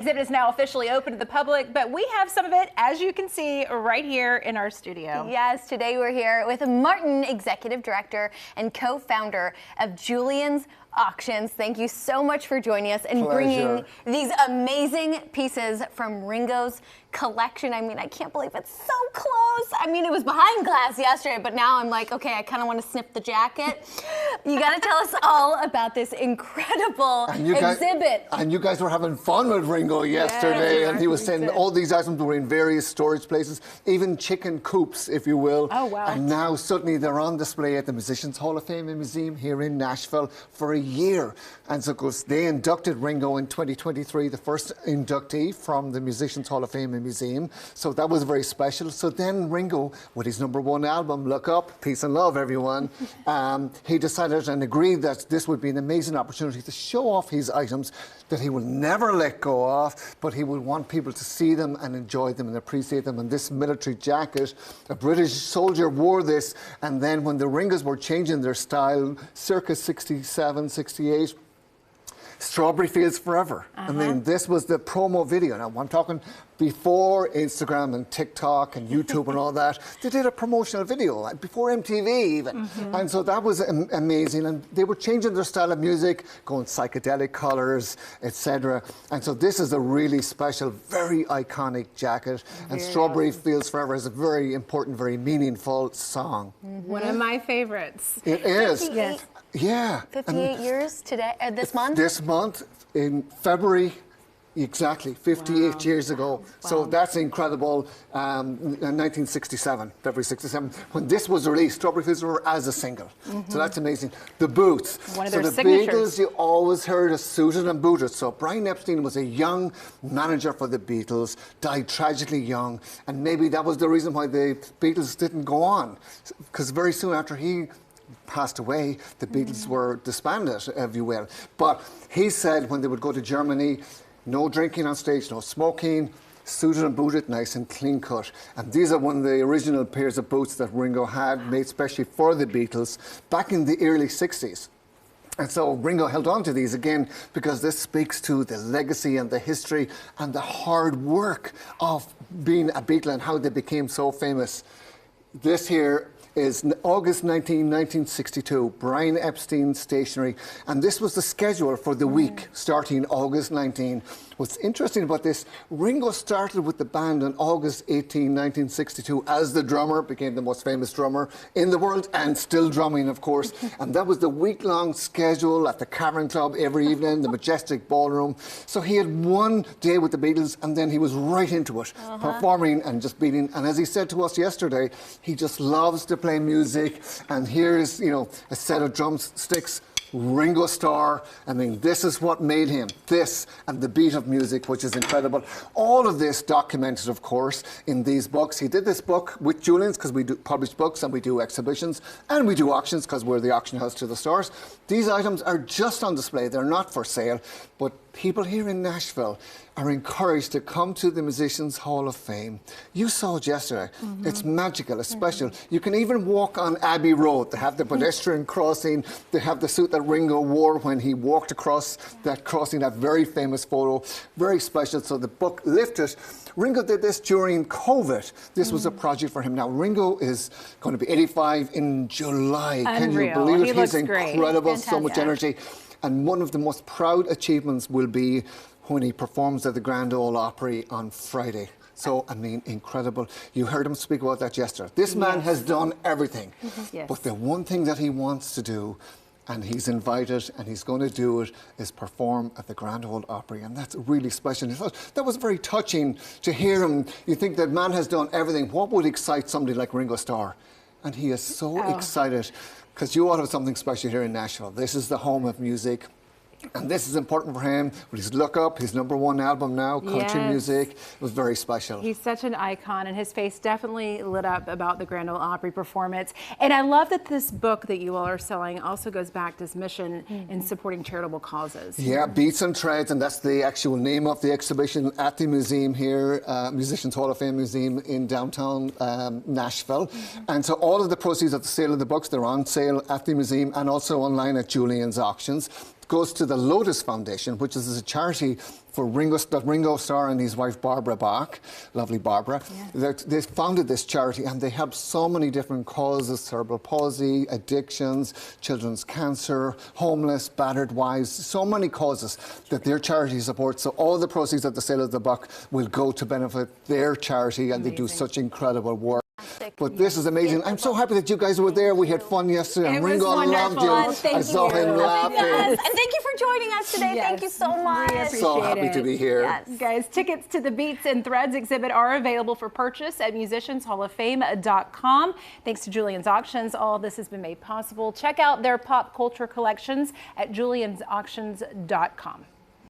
Exhibit is now officially open to the public, but we have some of it, as you can see, right here in our studio. Yes, today we're here with Martin, Executive Director and co-founder of Julien's Auctions. Thank you so much for joining us and bringing these amazing pieces from Ringo's collection. I mean, I can't believe it's so close. I mean, it was behind glass yesterday, but now I'm like, okay, I kind of want to sniff the jacket. You got to tell us all about this incredible exhibit. And you guys were having fun with Ringo yesterday, and he was saying all these items were in various storage places, even chicken coops, if you will. Oh, wow. And now suddenly they're on display at the Musicians Hall of Fame and Museum here in Nashville for a year. And so, of course, they inducted Ringo in 2023, the first inductee from the Musicians Hall of Fame and Museum. So that was very special. So then Ringo, with his #1 album, Look Up, Peace and Love, everyone, he decided and agreed that this would be an amazing opportunity to show off his items that he will never let go of, but he would want people to see them and enjoy them and appreciate them. And this military jacket, a British soldier wore this, and then when the Ringos were changing their style, circa 67, 68, Strawberry Fields Forever. I mean, this was the promo video. Now, I'm talking before Instagram and TikTok and YouTube and all that. They did a promotional video, before MTV even. And so that was amazing. And they were changing their style of music, going psychedelic colors, etc. And so this is a really special, very iconic jacket. And Strawberry Fields Forever is a very important, very meaningful song. One of my favorites. It is. Yes. Yeah. 58 years today, this month? This month, in February, exactly, 58 years ago. So that's incredible. 1967, February 67, when this was released, Strawberry Fields were as a single. So that's amazing. The boots. One of so their the signatures. Beatles, you always heard of suited and booted. So Brian Epstein was a young manager for the Beatles, died tragically young, and maybe that was the reason why the Beatles didn't go on. Because very soon after he passed away, the Beatles were disbanded, if you will. But he said when they would go to Germany, no drinking on stage, no smoking, suited and booted, nice and clean cut. And these are one of the original pairs of boots that Ringo had, made especially for the Beatles, back in the early 60s. And so Ringo held on to these again because this speaks to the legacy and the history and the hard work of being a Beatle and how they became so famous. This here is August 1962, Brian Epstein Stationery, and this was the schedule for the week starting August 19. What's interesting about this, Ringo started with the band on August 18, 1962 as the drummer, became the most famous drummer in the world and still drumming, of course. And that was the week-long schedule at the Cavern Club every evening, the Majestic Ballroom. So he had one day with the Beatles and then he was right into it, performing and just beating. And as he said to us yesterday, he just loves to play music, and here's, you know, a set of drumsticks, Ringo Starr. I mean, this is what made him, this and the beat of music, which is incredible. All of this documented, of course, in these books. He did this book with Julien's because we do publish books and we do exhibitions and we do auctions because we're the auction house to the stars. These items are just on display. They're not for sale, but people here in Nashville are encouraged to come to the Musicians Hall of Fame. You saw it yesterday. It's magical, it's special. You can even walk on Abbey Road. They have the pedestrian crossing. They have the suit that Ringo wore when he walked across that crossing, that very famous photo. Very special. So the book lifted. Ringo did this during COVID. This was a project for him. Now, Ringo is going to be 85 in July. Unreal. Can you believe it? He He's looks great. incredible, so much energy. And one of the most proud achievements will be when he performs at the Grand Ole Opry on Friday. So, I mean, incredible. You heard him speak about that yesterday. This man has done everything. But the one thing that he wants to do, and he's invited and he's going to do it, is perform at the Grand Ole Opry. And that's really special. That was very touching to hear him. You think that man has done everything. What would excite somebody like Ringo Starr? And he is so excited because you all have something special here in Nashville. This is the home of music. And this is important for him. With his Look Up, his #1 album now, country music, it was very special. He's such an icon, and his face definitely lit up about the Grand Ole Opry performance. And I love that this book that you all are selling also goes back to his mission in supporting charitable causes. Yeah, Beats and Treads, and that's the actual name of the exhibition at the museum here, Musicians Hall of Fame Museum in downtown Nashville. And so all of the proceeds of the sale of the books, they're on sale at the museum and also online at Julien's Auctions. goes to the Lotus Foundation, which is a charity for Ringo, Starr and his wife Barbara Bach, lovely Barbara. Yeah. They founded this charity and they help so many different causes: cerebral palsy, addictions, children's cancer, homeless, battered wives, so many causes that their charity supports. So all the proceeds of the sale of the book will go to benefit their charity, and they do such incredible work. But this is amazing. I'm so happy that you guys were there. We had fun yesterday. And Ringo loved you. I saw him laughing. Yes. And thank you for joining us today. Yes. Thank you so much. So happy to be here. Yes. Guys, tickets to the Beats and Threads exhibit are available for purchase at musicianshall-of-fame.com. Thanks to Julien's Auctions, all this has been made possible. Check out their pop culture collections at juliensauctions.com.